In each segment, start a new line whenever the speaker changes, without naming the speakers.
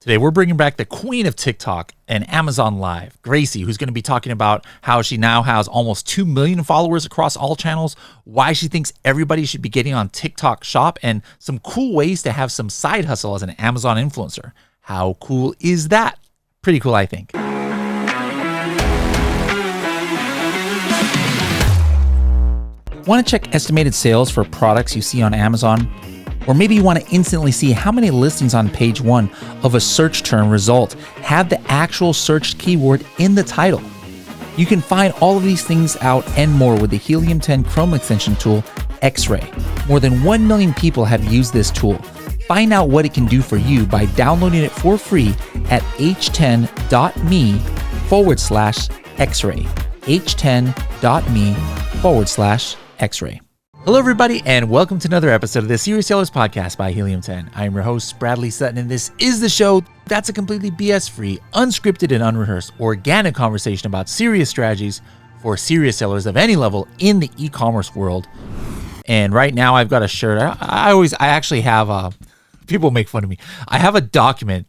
Today, we're bringing back the queen of TikTok and Amazon Live, Gracie, who's going to be talking about how she now has almost 2 million followers across all channels, why she thinks everybody should be getting on TikTok Shop, and some cool ways to have some side hustle as an Amazon influencer. How cool is that? Pretty cool, I think. Want to check estimated sales for products you see on Amazon? Or maybe you want to instantly see how many listings on page 1 of a search term result have the actual searched keyword in the title. You can find all of these things out and more with the Helium 10 Chrome extension tool, X-Ray. More than 1 million people have used this tool. Find out what it can do for you by downloading it for free at h10.me/X-Ray. h10.me/X-Ray. Hello, everybody, and welcome to another episode of the Serious Sellers Podcast by Helium 10. I am your host, Bradley Sutton, and this is the show that's a completely BS-free, unscripted, and unrehearsed, organic conversation about serious strategies for serious sellers of any level in the e-commerce world. And right now, I've got a shirt. I actually have people make fun of me. I have a document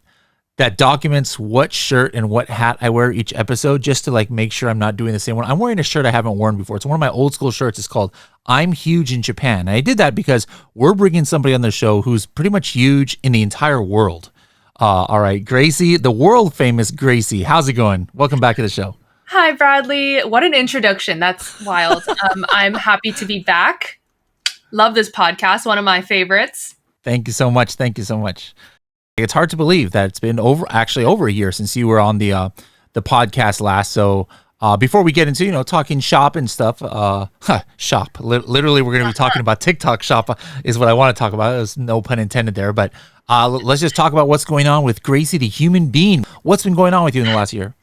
that documents what shirt and what hat I wear each episode, just to like make sure I'm not doing the same one. I'm wearing a shirt I haven't worn before. It's one of my old school shirts. It's called I'm Huge in Japan. And I did that because we're bringing somebody on the show who's pretty much huge in the entire world. All right, Gracie, the world famous Gracie. How's it going? Welcome back to the show.
Hi, Bradley. What an introduction. That's wild. I'm happy to be back. Love this podcast. One of my favorites.
Thank you so much. Thank you so much. It's hard to believe that it's been over a year since you were on the podcast last. So before we get into, talking shop and stuff, shop, literally we're going to be talking about TikTok Shop is what I want to talk about. There's no pun intended there, but let's just talk about what's going on with Gracie, the human being. What's been going on with you in the last year?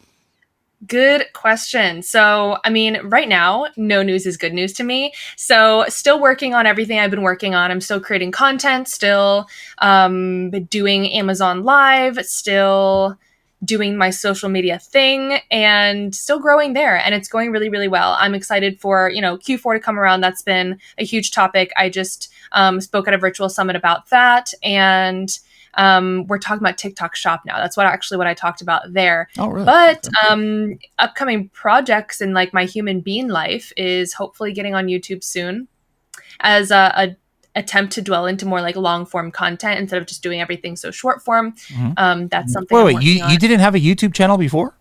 Good question. So, right now, no news is good news to me. So still working on everything I've been working on. I'm still creating content, still doing Amazon Live, still doing my social media thing, and still growing there. And it's going really, really well. I'm excited for, Q4 to come around. That's been a huge topic. I just spoke at a virtual summit about that. And we're talking about TikTok Shop now. That's what I talked about there.
Oh, really?
But upcoming projects in like my human being life is hopefully getting on YouTube soon as a attempt to dwell into more like long form content instead of just doing everything so short form. Mm-hmm. That's something.
Wait, you didn't have a YouTube channel before?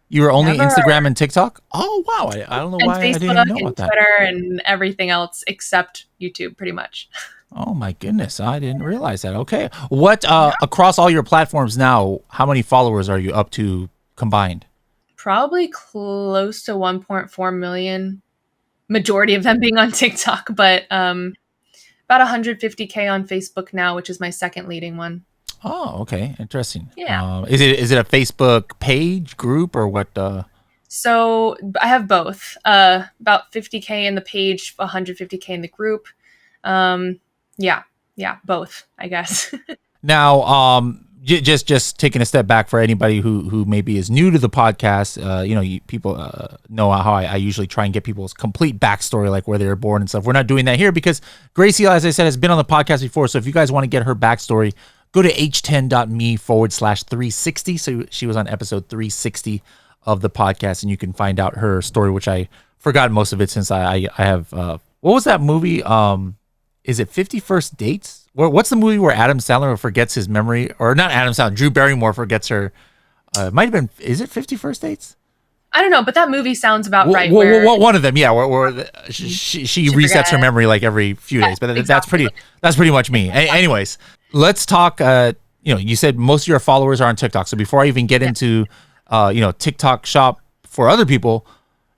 You were only
Never.
Instagram and TikTok? Oh, wow. I don't know why
Facebook,
I didn't even know about that.
Twitter and everything else except YouTube, pretty much.
Oh my goodness, I didn't realize that. Okay. What across all your platforms now, how many followers are you up to combined?
Probably close to 1.4 million. Majority of them being on TikTok, but about 150K on Facebook now, which is my second leading one.
Oh, okay. Interesting.
Yeah.
Is it a Facebook page, group, or what?
So I have both. About 50K in the page, 150K in the group. Yeah, both, I guess.
Now, just taking a step back for anybody who maybe is new to the podcast, people know how I usually try and get people's complete backstory, like where they were born and stuff. We're not doing that here because Gracie, as I said, has been on the podcast before. So if you guys want to get her backstory, go to h10.me/360. So she was on episode 360 of the podcast, and you can find out her story, which I forgot most of it since I have, what was that movie? Is it 50 First Dates? What's the movie where Adam Sandler forgets his memory? Or not Adam Sandler, Drew Barrymore forgets her. It might have been, is it 50 First Dates?
I don't know, but that movie sounds about right.
One of them, yeah, where she resets her memory like every few days. But exactly. that's pretty much me. Anyways, let's talk, you said most of your followers are on TikTok. So before I even get into, TikTok Shop for other people, mm-hmm.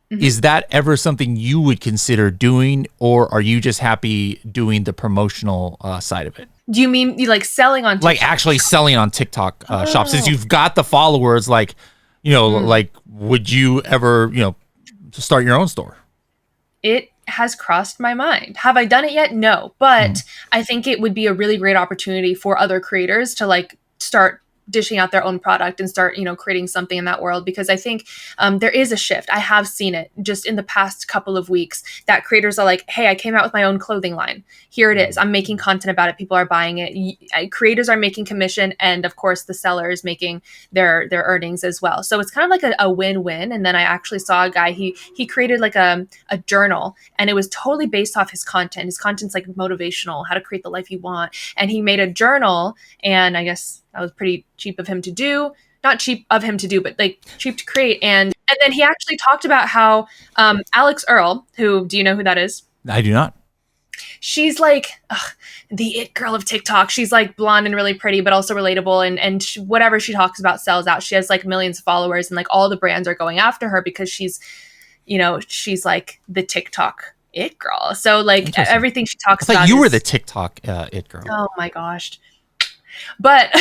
Is that ever something you would consider doing, or are you just happy doing the promotional side of it?
Do you mean you like selling on TikTok?
Like actually selling on TikTok Shop? Since you've got the followers, like, like would you ever, start your own store?
It has crossed my mind. Have I done it yet? No, but I think it would be a really great opportunity for other creators to like start dishing out their own product and start, creating something in that world. Because I think there is a shift. I have seen it just in the past couple of weeks that creators are like, hey, I came out with my own clothing line. Here it is. I'm making content about it. People are buying it. Creators are making commission. And of course, the seller is making their earnings as well. So it's kind of like a win-win. And then I actually saw a guy, he created like a journal, and it was totally based off his content. His content's like motivational, how to create the life you want. And he made a journal, and I guess that was pretty cheap of him to do. Not cheap of him to do, but like cheap to create. And then he actually talked about how Alex Earl, who, do you know who that is?
I do not.
She's like the it girl of TikTok. She's like blonde and really pretty, but also relatable. And whatever she talks about sells out. She has like millions of followers, and like all the brands are going after her because she's like the TikTok it girl. So like everything she talks about.
You were the TikTok it girl.
Oh my gosh. But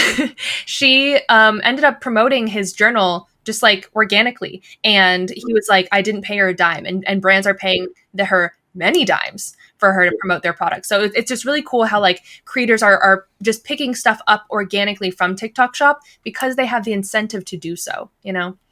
she ended up promoting his journal just like organically. And he was like, I didn't pay her a dime. And brands are paying her many dimes for her to promote their products. So it's just really cool how like creators are just picking stuff up organically from TikTok Shop because they have the incentive to do so,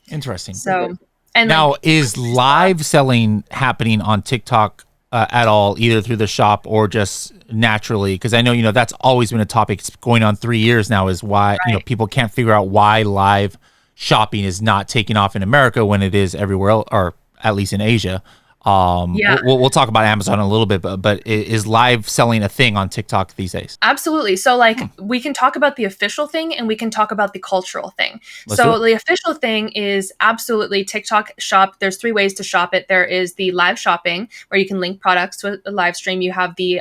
Interesting.
So, and
now,
like,
is live selling happening on TikTok at all, either through the shop or just naturally? Because I know, that's always been a topic. It's going on 3 years now, is why, people can't figure out why live shopping is not taking off in America when it is everywhere else, or at least in Asia. We'll talk about Amazon in a little bit, but is live selling a thing on TikTok these days?
Absolutely. So like we can talk about the official thing and we can talk about the cultural thing.
Let's
so the official thing is absolutely TikTok Shop. There's 3 ways to shop it. There is the live shopping where you can link products to a live stream. You have the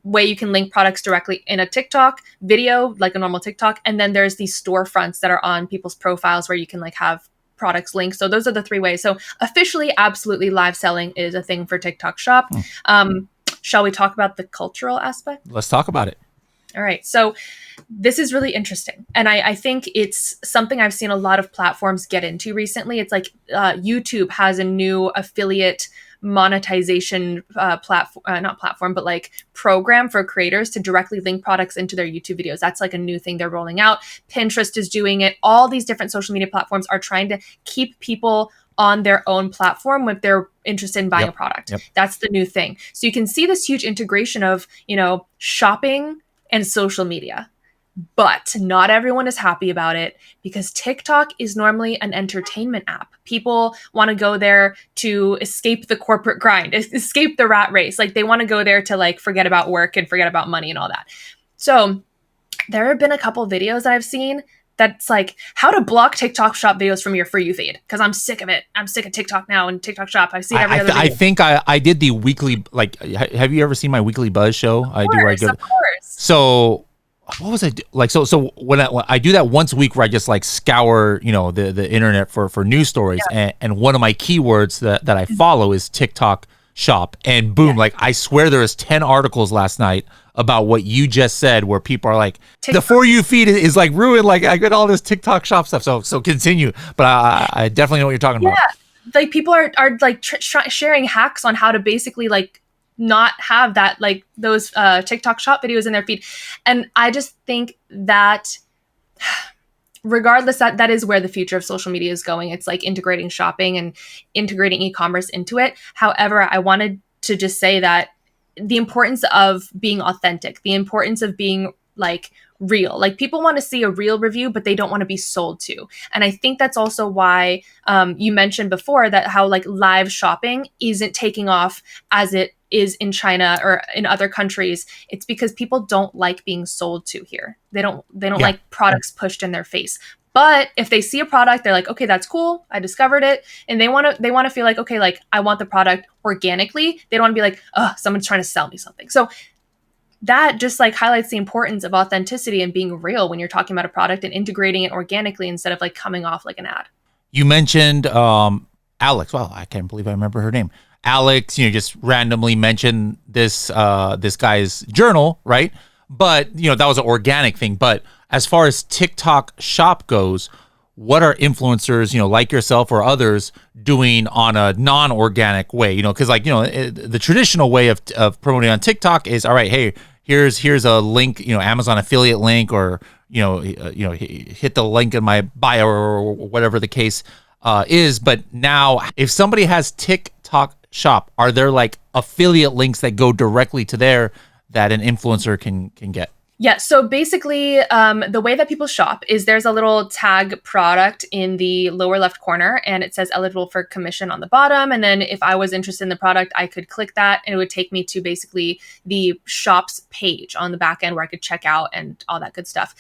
way you can link products directly in a TikTok video, like a normal TikTok. And then there's these storefronts that are on people's profiles where you can like have products linked. So those are the 3 ways. So officially, absolutely, live selling is a thing for TikTok Shop. Shall we talk about the cultural aspect?
Let's talk about it.
All right. So this is really interesting. And I think it's something I've seen a lot of platforms get into recently. It's like YouTube has a new affiliate monetization but like program for creators to directly link products into their YouTube videos. That's like a new thing they're rolling out. Pinterest is doing it. All these different social media platforms are trying to keep people on their own platform if they're interested in buying a product. Yep. That's the new thing. So you can see this huge integration of, shopping and social media. But not everyone is happy about it because TikTok is normally an entertainment app. People want to go there to escape the corporate grind, escape the rat race. Like they want to go there to like forget about work and forget about money and all that. So there have been a couple videos that I've seen that's like how to block TikTok Shop videos from your For You feed because I'm sick of it. I'm sick of TikTok now and TikTok Shop. I see it every other video.
I think I did the weekly, like, have you ever seen my weekly buzz show?
Of course.
So what was I do? Like, so when I do that once a week where I just like scour, the internet for news stories. And one of my keywords that I follow is TikTok Shop, and boom, like I swear there was 10 articles last night about what you just said, where people are like, TikTok. The For You feed is like ruined. Like I get all this TikTok Shop stuff. So continue. But I definitely know what you're talking about.
Yeah. Like people are like sharing hacks on how to basically like not have that, like those TikTok Shop videos in their feed. And I just think that regardless, that is where the future of social media is going. It's like integrating shopping and integrating e-commerce into it. However, I wanted to just say that the importance of being authentic, the importance of being like real, like people want to see a real review, but they don't want to be sold to. And I think that's also why you mentioned before that how like live shopping isn't taking off as it is in China or in other countries. It's because people don't like being sold to here. They don't like products pushed in their face. But if they see a product, they're like, okay, that's cool. I discovered it. And they want to feel like, okay, like I want the product organically. They don't want to be like, oh, someone's trying to sell me something. So that just like highlights the importance of authenticity and being real when you're talking about a product and integrating it organically instead of like coming off like an ad.
You mentioned Alex. Well, I can't believe I remember her name. Alex, just randomly mentioned this guy's journal, right? But, that was an organic thing. But as far as TikTok Shop goes, what are influencers, like yourself or others doing on a non-organic way? Because the traditional way of promoting on TikTok is, all right, hey, here's a link, Amazon affiliate link or, hit the link in my bio or whatever the case is. But now, if somebody has TikTok Shop, are there like affiliate links that go directly to there that an influencer can get?
Yeah, so basically, the way that people shop is there's a little tag product in the lower left corner, and it says eligible for commission on the bottom. And then if I was interested in the product, I could click that, and it would take me to basically the shop's page on the back end where I could check out and all that good stuff.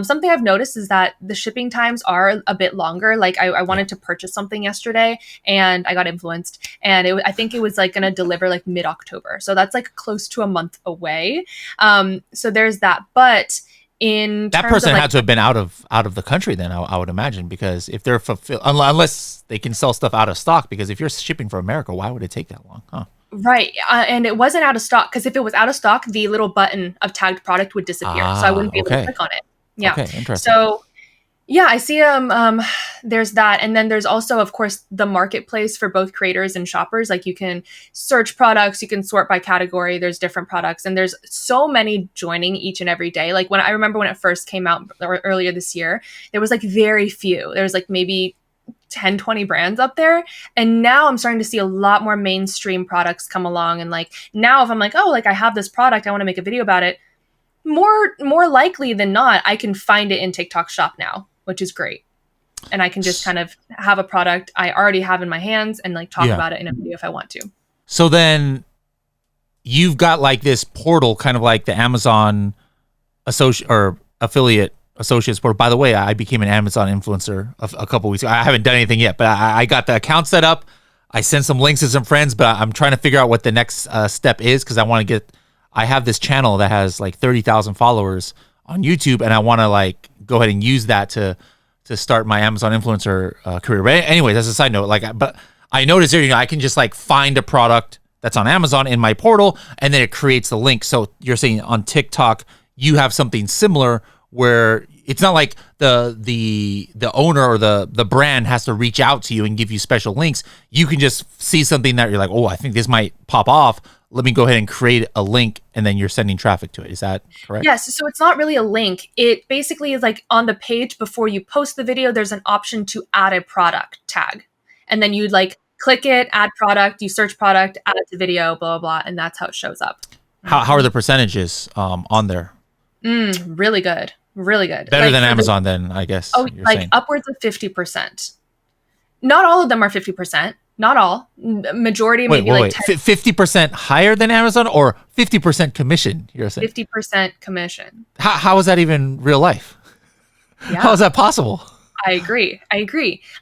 Something I've noticed is that the shipping times are a bit longer. Like I wanted to purchase something yesterday, and I got influenced, and I think it was like going to deliver like mid-October. So that's like close to a month away. So there's that. But in
that person had to have been out of the country then, I would imagine, because if they're unless they can sell stuff out of stock, because if you're shipping from America, why would it take that long? Huh?
Right. And it wasn't out of stock, because if it was out of stock, the little button of tagged product would disappear. So I wouldn't be able to click on it. Yeah.
Okay, interesting.
So yeah, I see there's that. And then there's also, of course, the marketplace for both creators and shoppers. Like you can search products, you can sort by category, there's different products, and there's so many joining each and every day. Like I remember when it first came out earlier this year, there was like very few. There was like maybe 10, 20 brands up there. And now I'm starting to see a lot more mainstream products come along. And like now if I'm like, oh, like I have this product, I want to make a video about it, more likely than not, I can find it in TikTok Shop now, which is great. And I can just kind of have a product I already have in my hands and like talk about it in a video if I want to. So
then you've got like this portal, kind of like the Amazon affiliate associates portal. By the way, I became an Amazon influencer a couple weeks ago. I haven't done anything yet, but I got the account set up. I sent some links to some friends, but I'm trying to figure out what the next step is, because I have this channel that has like 30,000 followers on YouTube, and I want to like go ahead and use that to start my Amazon influencer career. But anyways, that's a side note. But I noticed here, I can just like find a product that's on Amazon in my portal, and then it creates the link. So you're saying on TikTok, you have something similar where it's not like the owner or the brand has to reach out to you and give you special links. You can just see something that you're like, oh, I think this might pop off. Let me go ahead and create a link, and then you're sending traffic to it. Is that correct?
Yes. So it's not really a link. It basically is like on the page before you post the video, there's an option to add a product tag. And then you'd like click it, add product, you search product, add it to video, blah, blah, blah. And that's how it shows up.
How are the percentages on there?
Really good. Really good.
Better than Amazon then, I guess.
Oh, like saying. Upwards of 50%. Not all of them are 50%. Not all. Majority, maybe like 10.
50% higher than Amazon, or 50% commission, you're saying?
50% commission.
How is that even real life?
Yeah.
How is that possible?
I agree.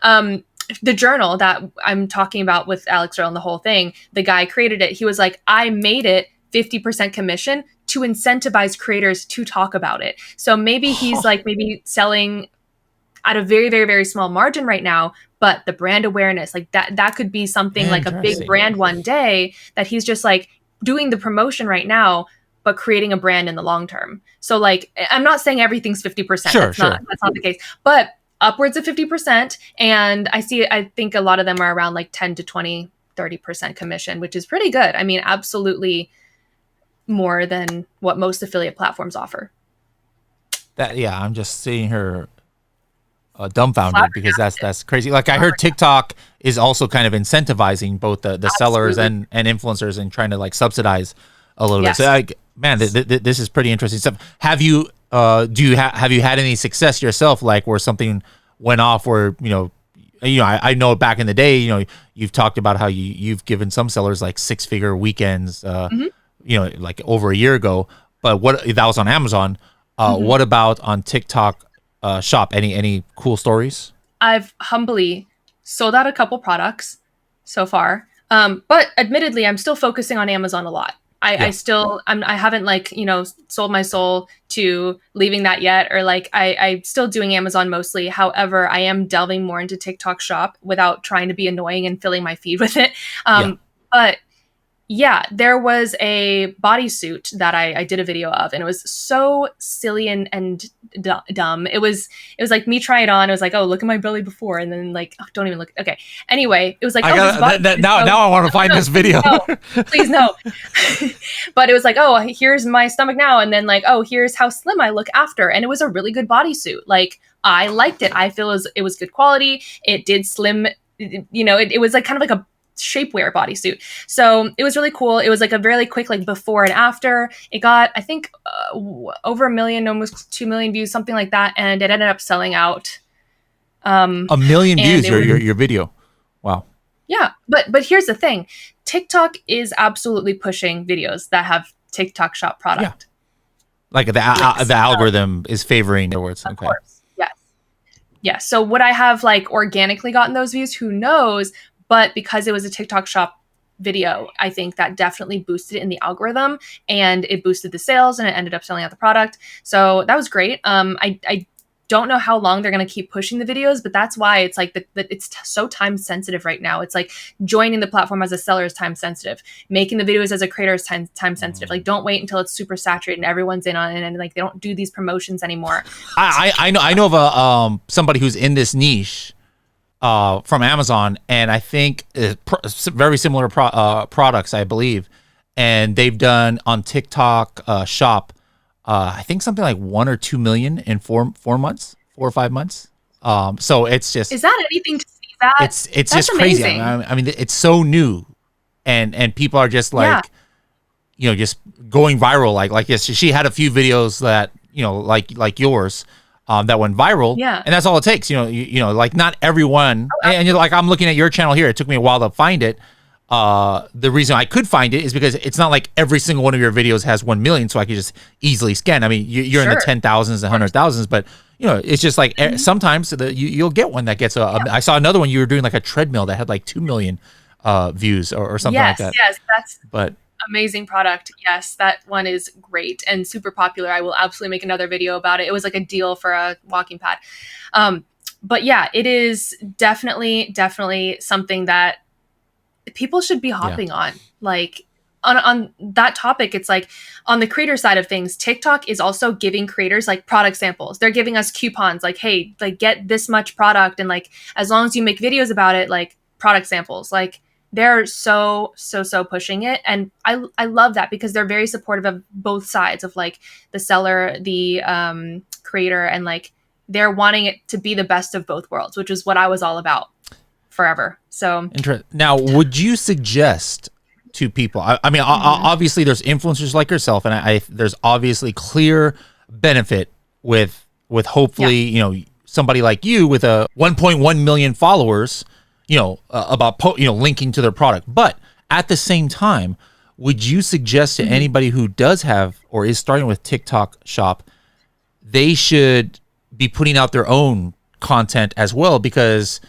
The journal that I'm talking about with Alex Earl and the whole thing, the guy created it. He was like, I made it 50% commission to incentivize creators to talk about it. So maybe he's like maybe selling at a very, very, very small margin right now, but the brand awareness, like that could be something like a big brand one day that he's just like doing the promotion right now, but creating a brand in the long term. So like, I'm not saying everything's 50%. That's not the case, but upwards of 50. And I think a lot of them are around like 10 to 20, 30% commission, which is pretty good. I mean, absolutely more than what most affiliate platforms offer.
I'm just seeing her dumbfounded, because that's crazy. Like I heard TikTok is also kind of incentivizing both the sellers and influencers, and trying to like subsidize a little bit. So this is pretty interesting stuff. Have you have you had any success yourself, like where something went off where I know back in the day, you've talked about how you've given some sellers like 6-figure weekends like over a year ago, but that was on Amazon. What about on TikTok Shop? Any cool stories?
I've humbly sold out a couple products so far, but admittedly, I'm still focusing on Amazon a lot. I haven't like sold my soul to leaving that yet, or like I'm still doing Amazon mostly. However, I am delving more into TikTok Shop without trying to be annoying and filling my feed with it. But Yeah, there was a bodysuit that I did a video of, and it was so silly and dumb. It was like me trying it on. It was like, oh, look at my belly before, and then like, oh, don't even look. Okay. Anyway, it was like,
I got now I want to find this video.
No, please no. But it was like, oh, here's my stomach now, and then like, oh, here's how slim I look after, and it was a really good bodysuit. Like I liked it. I feel it was good quality. It did slim. It was like kind of like a shapewear bodysuit. So it was really cool. It was like a really quick like before and after. It got, I think, over 1 million, almost 2 million views, something like that, and it ended up selling out.
1 million views, your video. Wow.
Yeah, but here's the thing. TikTok is absolutely pushing videos that have TikTok Shop product.
Yeah. Like the algorithm is favoring the words.
Of course. Yes. Yeah. So would I have like organically gotten those views? Who knows? But because it was a TikTok Shop video, I think that definitely boosted it in the algorithm, and it boosted the sales, and it ended up selling out the product. So that was great. I don't know how long they're going to keep pushing the videos, but that's why it's like it's so time sensitive right now. It's like joining the platform as a seller is time sensitive. Making the videos as a creator is time sensitive. Like don't wait until it's super saturated and everyone's in on it, and like they don't do these promotions anymore.
I know of somebody who's in this niche from Amazon, and I think very similar products, I believe, and they've done on TikTok Shop. I think something like 1 or 2 million in 4 months, 4 or 5 months. So it's just,
is that anything to see that?
It's just crazy. I mean, it's so new, and people are just like, just going viral. Like yes, she had a few videos that like yours, that went viral.
Yeah,
and that's all it takes. Like not everyone. And you're like, I'm looking at your channel here. It took me a while to find it. The reason I could find it is because it's not like every single one of your videos has 1 million, so I could just easily scan. I mean, you're in the 10,000s and 100,000s, but it's just like sometimes you'll get one that gets I saw another one you were doing like a treadmill that had like 2 million views or something like that.
Yes, that's amazing product. Yes, that one is great and super popular. I will absolutely make another video about it. It was like a deal for a walking pad. But yeah, it is definitely something that people should be hopping on. Like on that topic, it's like on the creator side of things, TikTok is also giving creators like product samples. They're giving us coupons like, hey, like get this much product, and like as long as you make videos about it, like product samples. Like they're so pushing it, and I love that because they're very supportive of both sides of like the seller, the creator, and like they're wanting it to be the best of both worlds, which is what I was all about forever. So
now, would you suggest to people, I mean, obviously there's influencers like yourself, and there's obviously clear benefit with hopefully somebody like you with a 1.1 million followers, about linking to their product. But at the same time, would you suggest to anybody who does have or is starting with TikTok Shop, they should be putting out their own content as well? Because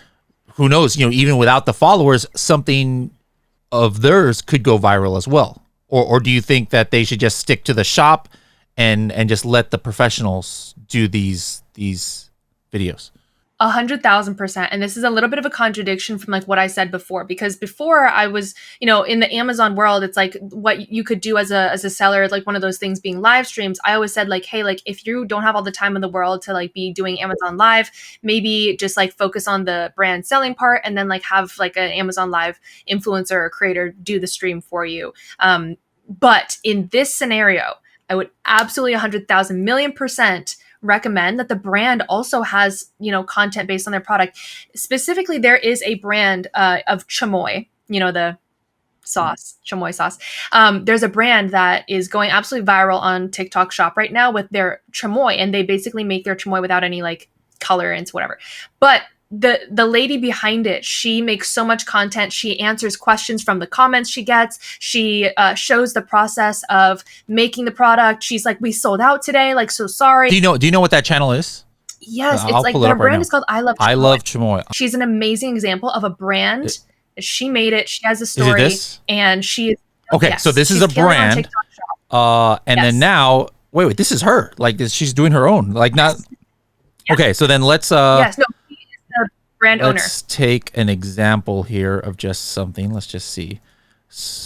who knows, even without the followers, something of theirs could go viral as well. Or do you think that they should just stick to the shop and just let the professionals do these videos?
100,000%. And this is a little bit of a contradiction from like what I said before, because before I was, in the Amazon world, it's like what you could do as a seller, like one of those things being live streams. I always said like, hey, like if you don't have all the time in the world to like be doing Amazon Live, maybe just like focus on the brand selling part, and then like have like an Amazon Live influencer or creator do the stream for you. But in this scenario, I would absolutely 100,000,000,000% recommend that the brand also has, content based on their product. Specifically, there is a brand of chamoy, the sauce, chamoy sauce. There's a brand that is going absolutely viral on TikTok Shop right now with their chamoy, and they basically make their chamoy without any like colorants, whatever. But the lady behind it, she makes so much content. She answers questions from the comments she gets. She shows the process of making the product. She's like, we sold out today. Like, so sorry.
Do you know what that channel is?
Yes. It's like their brand is called I Love Chamoy.
I Love Chamoy.
She's an amazing example of a brand. She made it. She has a story.
Is it this?
And she is.
Okay.
Yes,
so this is a brand. And then now, wait, this is her. Like this, she's doing her own. Like not. Yes. Okay. So then let's.
Yes. No. She is the brand owner.
Let's take an example here of just something. Let's just see.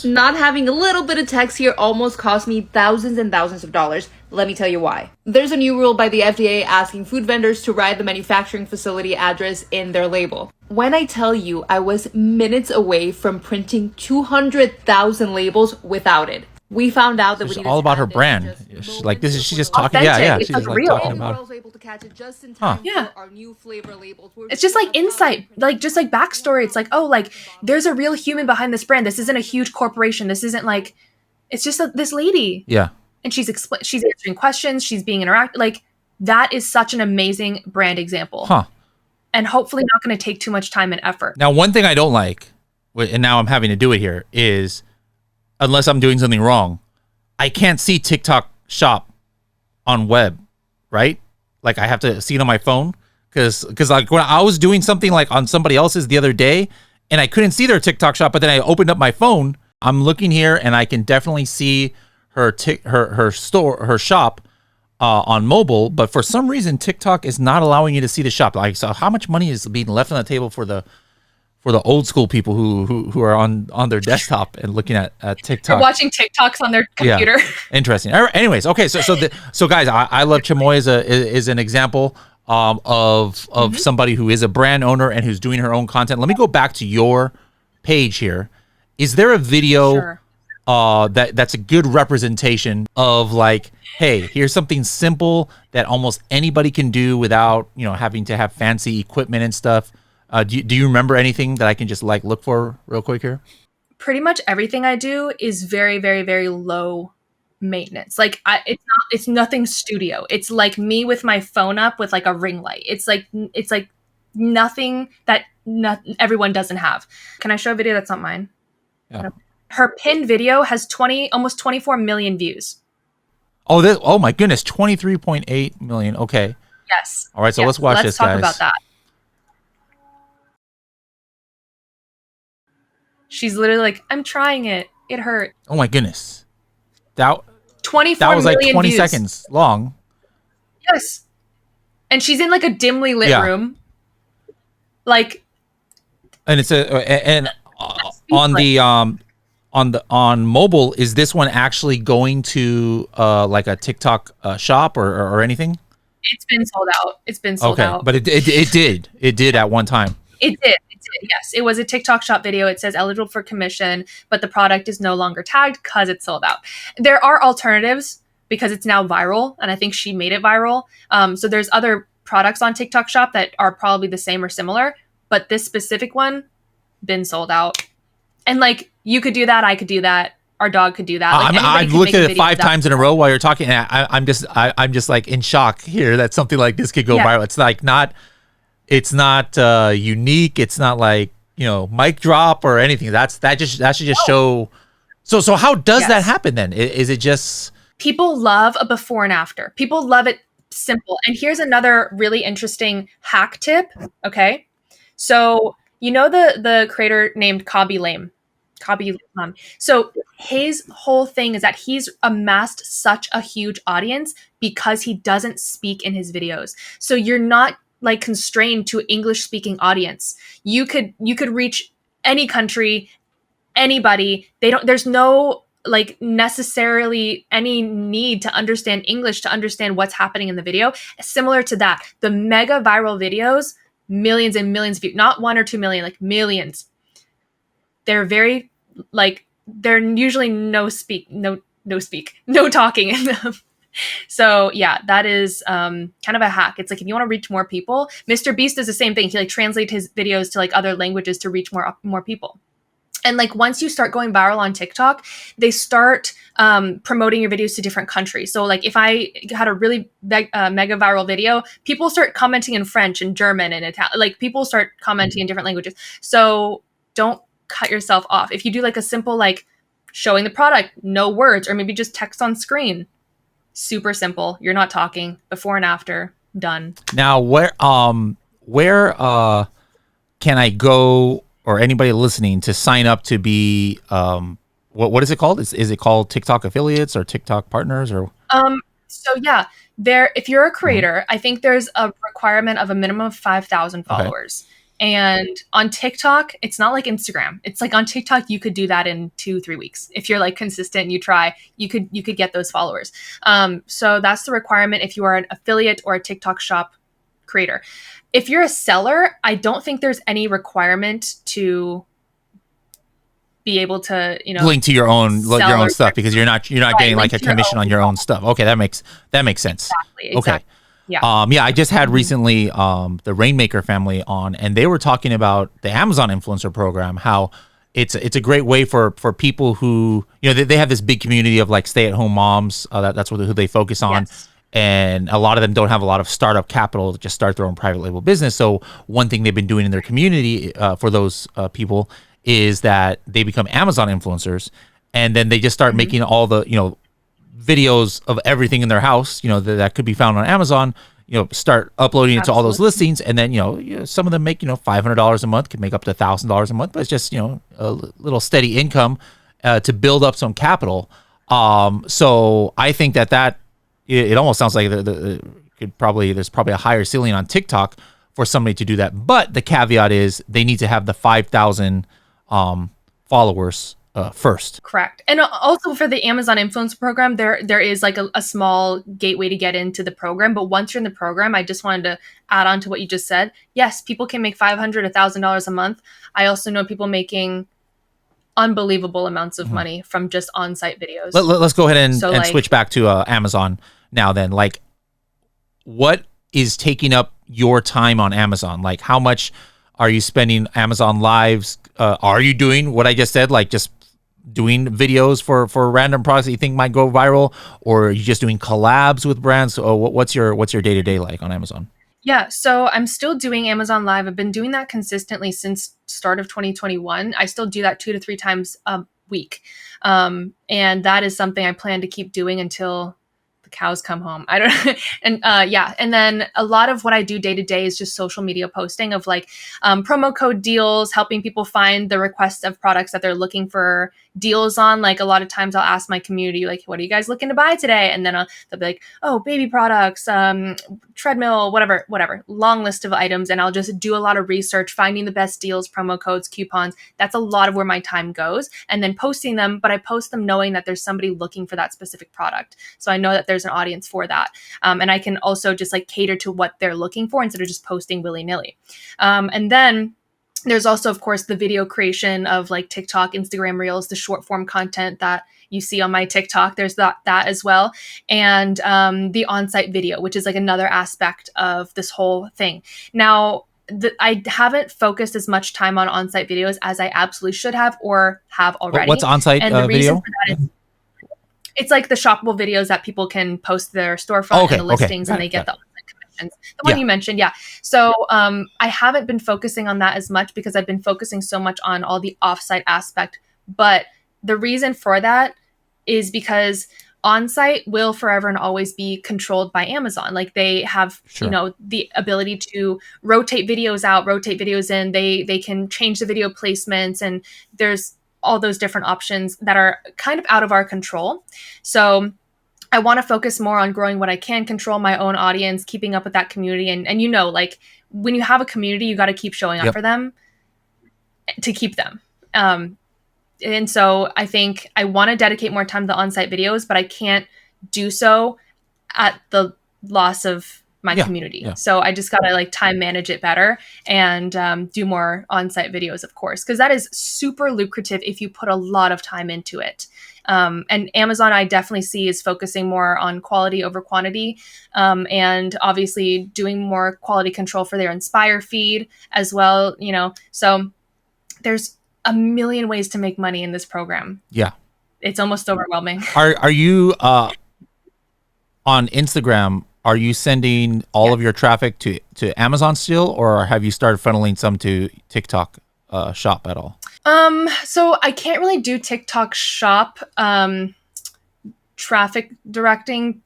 Not having a little bit of text here almost cost me thousands and thousands of dollars. Let me tell you why. There's a new rule by the FDA asking food vendors to write the manufacturing facility address in their label. When I tell you I was minutes away from printing 200,000 labels without it. We found out that
it's all about her brand. She's like, this is, she's just talking.
Authentic.
Yeah.
It's
She's just like
real.
talking about.
Yeah. It's just like insight, like just like backstory. It's like, oh, like there's a real human behind this brand. This isn't a huge corporation. This isn't like, it's just this lady.
Yeah.
And she's answering questions. She's being interactive. Like that is such an amazing brand example.
Huh.
And hopefully not going to take too much time and effort.
Now, one thing I don't like, and now I'm having to do it here, is unless I'm doing something wrong, I can't see TikTok shop on web, right? Like I have to see it on my phone because like when I was doing something like on somebody else's the other day and I couldn't see their TikTok shop, but then I opened up my phone, I'm looking here and I can definitely see her shop on mobile, but for some reason TikTok is not allowing you to see the shop. Like, so how much money is being left on the table for the old school people who are on their desktop and looking at TikTok.
They're watching TikToks on their computer. Yeah.
Interesting. Anyways, okay, so guys, I Love Chamoy is an example of somebody who is a brand owner and who's doing her own content. Let me go back to your page here. Is there a video that's a good representation of like, hey, here's something simple that almost anybody can do without, having to have fancy equipment and stuff? Do you remember anything that I can just like look for real quick here?
Pretty much everything I do is very, very, very low maintenance. Like it's nothing studio. It's like me with my phone up with like a ring light. It's like nothing that everyone doesn't have. Can I show a video that's not mine?
Yeah.
Her pinned video has almost 24 million views.
Oh my goodness, 23.8 million. Okay.
Yes.
All right, so let's watch this, guys.
Let's talk about that. She's literally like, I'm trying it. It hurt.
Oh my goodness. That
24
was like 20
views.
seconds long.
Yes. And she's in like a dimly lit room. Like,
and it's on mobile, is this one actually going to like a TikTok shop or anything?
It's been sold out. It's been sold out.
But it did at one time.
It did. Yes. It was a TikTok shop video. It says eligible for commission, but the product is no longer tagged because it's sold out. There are alternatives because it's now viral, and I think she made it viral. So there's other products on TikTok shop that are probably the same or similar, but this specific one, been sold out. And like, you could do that. I could do that. Our dog could do that. Like,
I've looked at it 5 times in a row while you're talking. And I'm just like in shock here that something like this could go viral. It's like it's not unique. It's not like, mic drop or anything. That should just show. So how does that happen then? Is it just
people love a before and after? People love it simple. And here's another really interesting hack tip. Okay, so the creator named Kabi Lame. So his whole thing is that he's amassed such a huge audience because he doesn't speak in his videos. So you're not like constrained to English speaking audience. You could reach any country, anybody. There's no like necessarily any need to understand English to understand what's happening in the video. Similar to that, the mega viral videos, millions and millions of views, not 1 or 2 million, like millions. They're very like, they're usually no talking in them. So yeah, that is kind of a hack. It's like, if you want to reach more people, Mr. Beast does the same thing. He like translates his videos to like other languages to reach more people. And like, once you start going viral on TikTok, they start promoting your videos to different countries. So like, if I had a really mega viral video, people start commenting in French and German and Italian. Like, people start commenting in different languages. So don't cut yourself off. If you do like a simple, like showing the product, no words, or maybe just text on screen, super simple. You're not talking, before and after, done. Now,
where can I go, or anybody listening, to sign up to be what is it called? Is it called TikTok affiliates or TikTok partners or?
So yeah, if you're a creator, I think there's a requirement of a minimum of 5,000 followers. And on TikTok, it's not like Instagram. It's like on TikTok, you could do that in 2-3 weeks. If you're like consistent and you try, you could get those followers. So that's the requirement if you are an affiliate or a TikTok shop creator. If you're a seller, I don't think there's any requirement to be able to,
link to your own stuff, because you're not getting like a commission on your own stuff. Okay, that makes sense.
Exactly.
Okay.
Yeah.
I just had recently the Rainmaker family on, and they were talking about the Amazon influencer program, how it's a great way for people who, they have this big community of like stay-at-home moms. That's who they focus on.
Yes.
And a lot of them don't have a lot of startup capital to just start their own private label business. So one thing they've been doing in their community for those people is that they become Amazon influencers, and then they just start making all the, videos of everything in their house, that could be found on Amazon, start uploading it to all those listings. And then, some of them make, $500 a month, can make up to $1,000 a month, but it's just, a little steady income to build up some capital. So I think that it almost sounds like there's probably a higher ceiling on TikTok for somebody to do that. But the caveat is they need to have the 5,000 followers first.
Correct. And also for the Amazon influencer program, there is like a small gateway to get into the program. But once you're in the program, I just wanted to add on to what you just said. Yes, people can make $500, $1,000 a month. I also know people making unbelievable amounts of money from just on-site videos.
Let's go ahead and switch back to Amazon now then. Like, what is taking up your time on Amazon? Like, how much are you spending Amazon Lives? Are you doing what I just said, like just doing videos for random products that you think might go viral, or are you just doing collabs with brands? What's your day-to-day like on Amazon?
Yeah, so I'm still doing Amazon Live. I've been doing that consistently since start of 2021. I still do that 2 to 3 times a week. And that is something I plan to keep doing until the cows come home. I don't and and then a lot of what I do day to day is just social media posting of like promo code deals, helping people find the requests of products that they're looking for deals on. Like a lot of times I'll ask my community, like, what are you guys looking to buy today? And then they'll be like, oh, baby products, treadmill, whatever, long list of items. And I'll just do a lot of research, finding the best deals, promo codes, coupons. That's a lot of where my time goes, and then posting them. But I post them knowing that there's somebody looking for that specific product. So I know that there's an audience for that. And I can also just like cater to what they're looking for instead of just posting willy-nilly. And then there's also, of course, the video creation of like TikTok, Instagram Reels, the short form content that you see on my TikTok. There's that as well. And the on-site video, which is like another aspect of this whole thing. Now, I haven't focused as much time on on-site videos as I absolutely should have or have already.
What's on-site
and the
video?
reason for that is it's like the shoppable videos that people can post their storefront and the listings, and they get the the one you mentioned. Yeah. So I haven't been focusing on that as much because I've been focusing so much on all the offsite aspect. But the reason for that is because onsite will forever and always be controlled by Amazon. Like they have, the ability to rotate videos out, rotate videos in. They can change the video placements, and there's all those different options that are kind of out of our control. So I want to focus more on growing what I can control, my own audience, keeping up with that community. And like when you have a community, you got to keep showing up for them to keep them. And so I think I want to dedicate more time to the on-site videos, but I can't do so at the loss of my community. Yeah. So I just got to like time manage it better and do more on-site videos, of course, because that is super lucrative if you put a lot of time into it. And Amazon, I definitely see is focusing more on quality over quantity, and obviously doing more quality control for their Inspire feed as well. So there's a million ways to make money in this program. Yeah. It's almost overwhelming. Are you on Instagram? Are you sending all of your traffic to Amazon still, or have you started funneling some to TikTok shop at all? So I can't really do TikTok shop traffic directing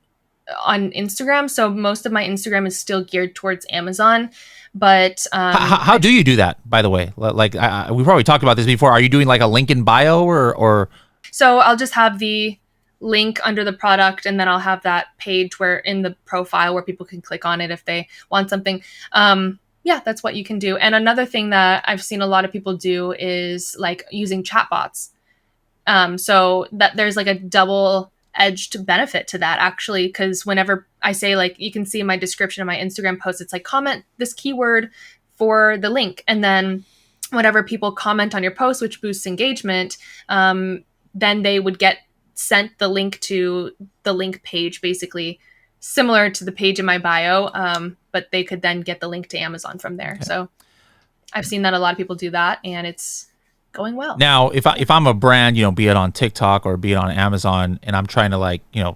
on Instagram. So most of my Instagram is still geared towards Amazon. But how do you do that, by the way? Like we probably talked about this before. Are you doing like a link in bio or? So I'll just have the link under the product, and then I'll have that page where in the profile where people can click on it if they want something. yeah, that's what you can do. And another thing that I've seen a lot of people do is like using chatbots. So that there's like a double edged benefit to that actually, because whenever I say, like, you can see in my description of my Instagram post, it's like comment this keyword for the link, and then whenever people comment on your post, which boosts engagement, then they would get sent the link to the link page, basically similar to the page in my bio, but they could then get the link to Amazon from there. Okay. So I've seen that a lot of people do that, and it's going well.
Now, if I'm a brand, be it on TikTok or be it on Amazon, and I'm trying to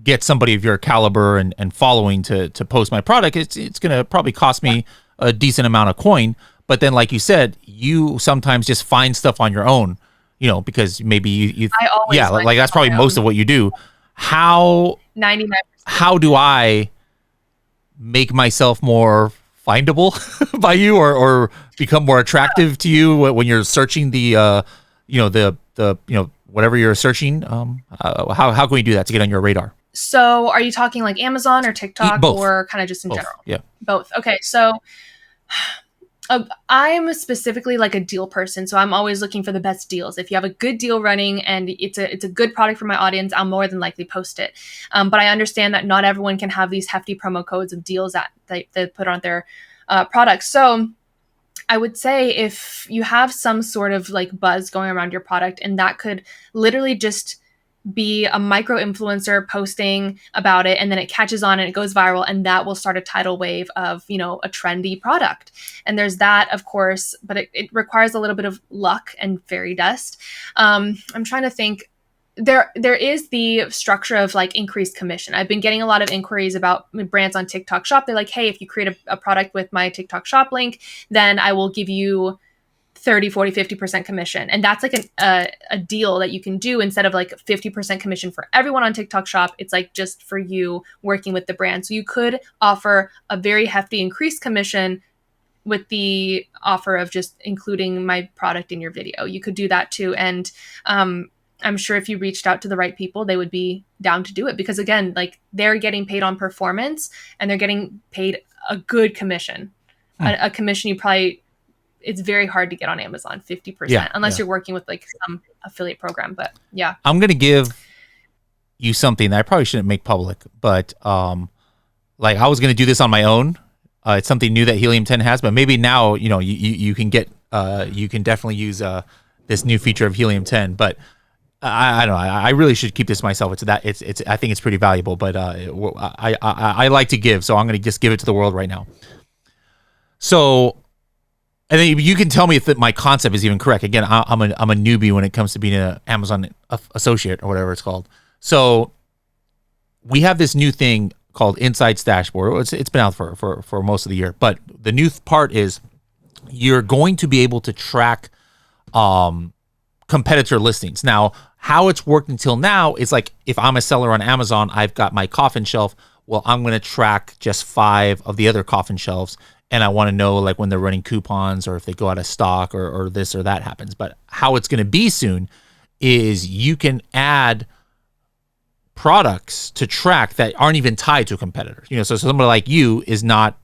get somebody of your caliber and following to post my product, it's going to probably cost me a decent amount of coin. But then, like you said, you sometimes just find stuff on your own, because maybe you
I always
like that's probably most of what you do. How
99%.
How do I make myself more findable by you, or become more attractive to you when you're searching the whatever you're searching? How can we do that to get on your radar?
So are you talking like Amazon or TikTok, or kind of just in general?
Yeah,
both. Okay, so I'm specifically like a deal person, so I'm always looking for the best deals. If you have a good deal running and it's a good product for my audience, I'll more than likely post it. But I understand that not everyone can have these hefty promo codes of deals that they put on their products. So I would say if you have some sort of like buzz going around your product, and that could literally just be a micro influencer posting about it, and then it catches on and it goes viral, and that will start a tidal wave of, a trendy product. And there's that, of course, but it requires a little bit of luck and fairy dust. I'm trying to think. There is the structure of like increased commission. I've been getting a lot of inquiries about brands on TikTok Shop. They're like, hey, if you create a product with my TikTok Shop link, then I will give you 30, 40, 50% commission. And that's like a deal that you can do instead of like 50% commission for everyone on TikTok Shop. It's like just for you working with the brand. So you could offer a very hefty increased commission with the offer of just including my product in your video. You could do that too. And I'm sure if you reached out to the right people, they would be down to do it, because again, like, they're getting paid on performance and they're getting paid a good commission, a commission it's very hard to get on Amazon, 50%, unless you're working with like some affiliate program. But yeah,
I'm going to give you something that I probably shouldn't make public, but like, I was going to do this on my own. It's something new that Helium 10 has, but maybe now, you can get, you can definitely use this new feature of Helium 10, but I don't know. I really should keep this myself. It's I think it's pretty valuable, but I like to give, so I'm going to just give it to the world right now. So, and then you can tell me if my concept is even correct. Again, I'm a newbie when it comes to being an Amazon associate or whatever it's called. So we have this new thing called Insights Dashboard. It's been out for most of the year, but the new part is you're going to be able to track competitor listings. Now, how it's worked until now is like, if I'm a seller on Amazon, I've got my coffin shelf. Well, I'm going to track just 5 of the other coffin shelves, and I want to know like when they're running coupons or if they go out of stock or this or that happens. But how it's going to be soon is you can add products to track that aren't even tied to competitors. So somebody like you is not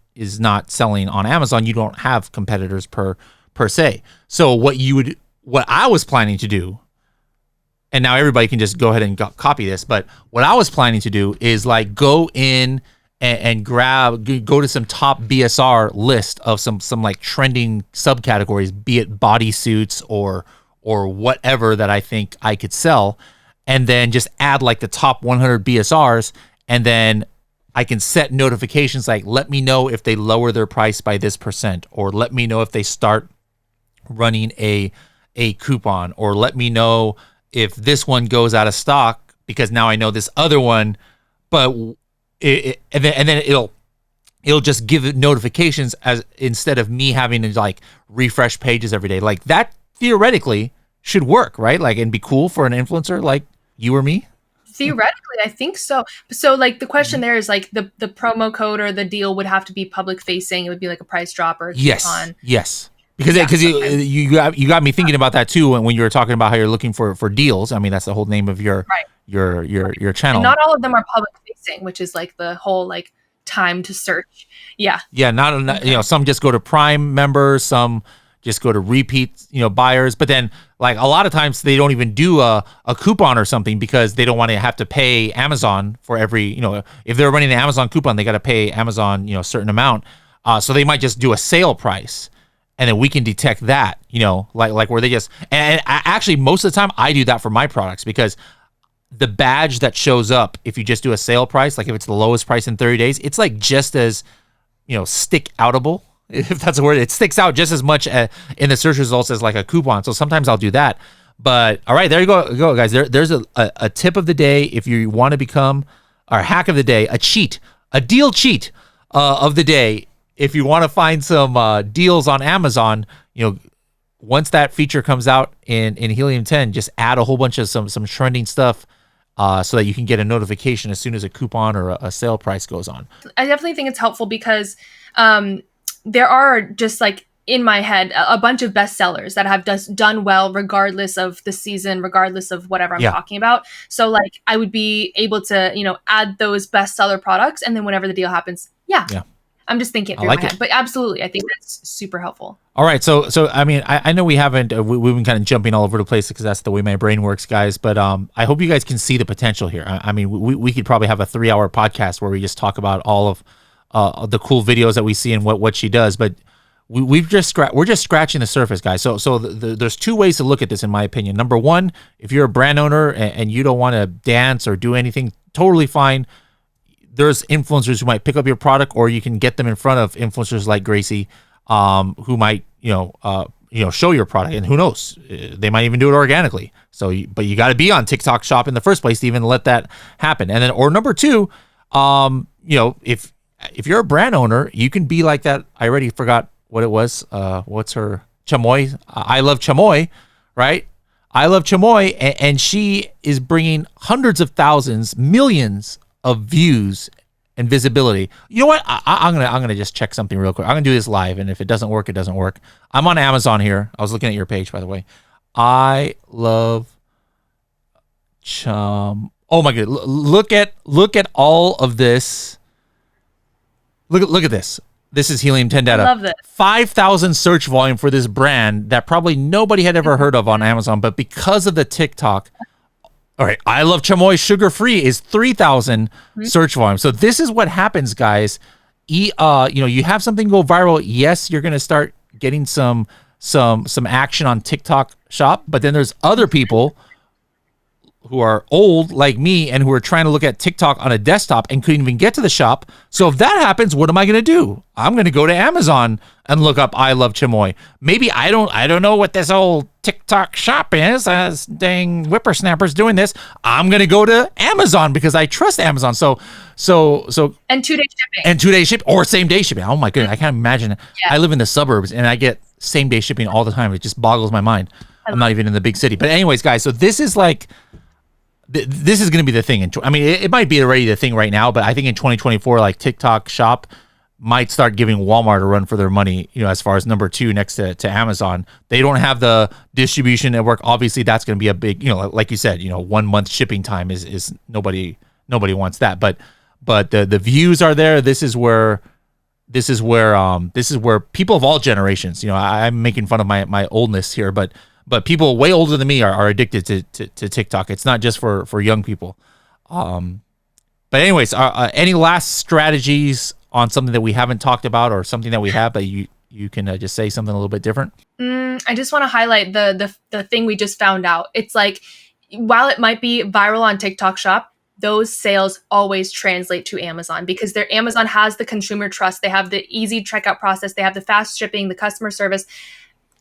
selling on Amazon. You don't have competitors per se. So what I was planning to do, and now everybody can just go ahead and copy this, but what I was planning to do is like go in and go to some top BSR list of some like trending subcategories, be it bodysuits or whatever that I think I could sell, and then just add like the top 100 BSRs, and then I can set notifications like, let me know if they lower their price by this %, or let me know if they start running a coupon, or let me know if this one goes out of stock, because now I know this other one. But and then it'll just give it notifications, as instead of me having to like refresh pages every day. Like, that theoretically should work, right? Like, and be cool for an influencer like you or me.
Theoretically, I think so. So like, the question there is like, the promo code or the deal would have to be public facing. It would be like a price drop or a coupon.
Yes. Because you got me thinking about that too when you were talking about how you're looking for deals. I mean, that's the whole name of your channel.
And not all of them are public facing, which is like the whole like time to search. Yeah.
Yeah, some just go to Prime members, some just go to repeat, buyers. But then, like, a lot of times they don't even do a coupon or something because they don't want to have to pay Amazon for every, if they're running an Amazon coupon, they got to pay Amazon, a certain amount. So they might just do a sale price, and then we can detect that, like where they just, and actually most of the time I do that for my products because the badge that shows up if you just do a sale price, like if it's the lowest price in 30 days, it's like just as, stick outable, if that's a word. It sticks out just as much in the search results as like a coupon. So sometimes I'll do that. But all right, there you go guys. There's a tip of the day if you want to become, or hack of the day, a deal cheat of the day. If you want to find some deals on Amazon, once that feature comes out in Helium 10, just add a whole bunch of some trending stuff so that you can get a notification as soon as a coupon or a sale price goes on.
I definitely think it's helpful because there are just like in my head a bunch of bestsellers that have done well regardless of the season, regardless of whatever I'm talking about. So like I would be able to, add those bestseller products, and then whenever the deal happens, I'm just thinking through my head. But absolutely, I think that's super helpful.
All right, so I mean, I know we haven't we've been kind of jumping all over the place because that's the way my brain works, guys. But I hope you guys can see the potential here. I mean, we could probably have a 3-hour podcast where we just talk about all of the cool videos that we see and what she does. But we're just scratching the surface, guys. So there's two ways to look at this, in my opinion. Number one, if you're a brand owner and you don't want to dance or do anything, totally fine. There's influencers who might pick up your product, or you can get them in front of influencers like Gracie, who might, show your product, and who knows, they might even do it organically. But you got to be on TikTok Shop in the first place to even let that happen. And then, or number two, if you're a brand owner, you can be like that. I already forgot what it was. What's her Chamoy? I love Chamoy, right? I love Chamoy, and she is bringing hundreds of thousands, millions of views and visibility. You know what? I'm gonna just check something real quick. I'm gonna do this live, and if it doesn't work, it doesn't work. I'm on Amazon here. I was looking at your page, by the way. I love Oh my god! Look at all of this. Look at this. This is Helium 10 data.
I love this.
5,000 search volume for this brand that probably nobody had ever heard of on Amazon, but because of the TikTok. All right, I love Chamoy sugar free is 3,000 search volume. So this is what happens, guys. You have something go viral. Yes, you're gonna start getting some action on TikTok Shop, but then there's other people who are old like me and who are trying to look at TikTok on a desktop and couldn't even get to the shop. So if that happens, what am I going to do? I'm going to go to Amazon and look up I love Chamoy. Maybe I don't know what this old TikTok Shop is. Dang whippersnappers doing this. I'm going to go to Amazon because I trust Amazon. So
and 2-day shipping.
And 2-day shipping or same day shipping. Oh my goodness, I can't imagine. Yeah. I live in the suburbs and I get same day shipping all the time. It just boggles my mind. I'm not even in the big city. But anyways, guys, so this is like this is going to be the thing. It might be already the thing right now, but I think in 2024, like TikTok Shop might start giving Walmart a run for their money, as far as number 2 next to Amazon. They don't have the distribution network. Obviously, that's going to be a big, like you said, 1 month shipping time is nobody wants that. But the views are there. This is where people of all generations, I'm making fun of my oldness here, but people way older than me are addicted to TikTok. It's not just for young people. But anyways, any last strategies on something that we haven't talked about, or something that we have that you can just say something a little bit different?
I just want to highlight the thing we just found out. It's like, while it might be viral on TikTok Shop, those sales always translate to Amazon because Amazon has the consumer trust. They have the easy checkout process. They have the fast shipping, the customer service.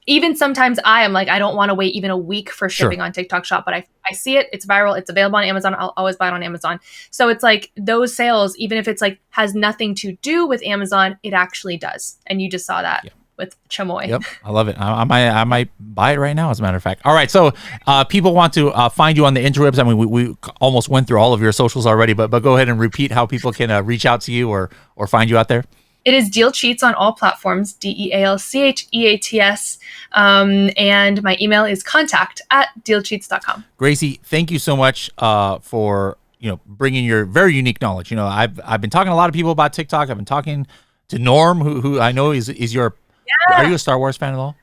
Even sometimes I am like, I don't want to wait even a week for shipping on TikTok Shop, but I see it, it's viral, it's available on Amazon, I'll always buy it on Amazon. So it's like those sales, even if it's like has nothing to do with Amazon, it actually does. And you just saw that with Chamoy.
Yep, I love it. I might buy it right now, as a matter of fact. All right, so people want to find you on the interwebs. I mean, we almost went through all of your socials already, but go ahead and repeat how people can reach out to you or find you out there.
It is Deal Cheats on all platforms, DEALCHEATS. And my email is contact@dealcheats.com.
Gracie, thank you so much for bringing your very unique knowledge. I've been talking to a lot of people about TikTok. I've been talking to Norm, who I know is your. Yeah. Are you a Star Wars fan at all?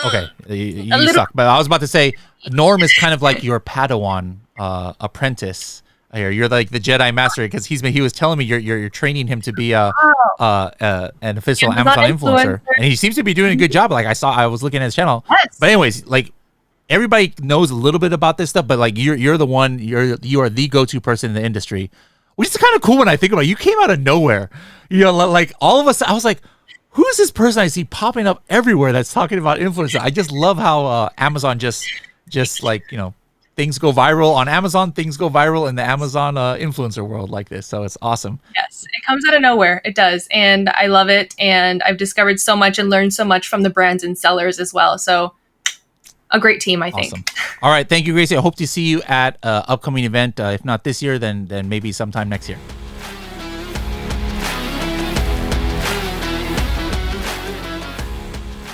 Okay, you suck. But I was about to say, Norm is kind of like your Padawan apprentice. Here, you're like the Jedi Master, because he was telling me you're training him to be an official Amazon influencer, and he seems to be doing a good job. Like I was looking at his channel. Yes. But anyways, like everybody knows a little bit about this stuff, but like you are the go-to person in the industry, which is kind of cool when I think about it. You came out of nowhere, like all of us. I was like, who is this person I see popping up everywhere that's talking about influencer? I just love how Amazon just like things go viral on Amazon, things go viral in the Amazon influencer world like this. So it's awesome.
Yes, it comes out of nowhere. It does. And I love it. And I've discovered so much and learned so much from the brands and sellers as well. So a great team, I think.
Awesome. All right. Thank you, Gracie. I hope to see you at an upcoming event. If not this year, then maybe sometime next year.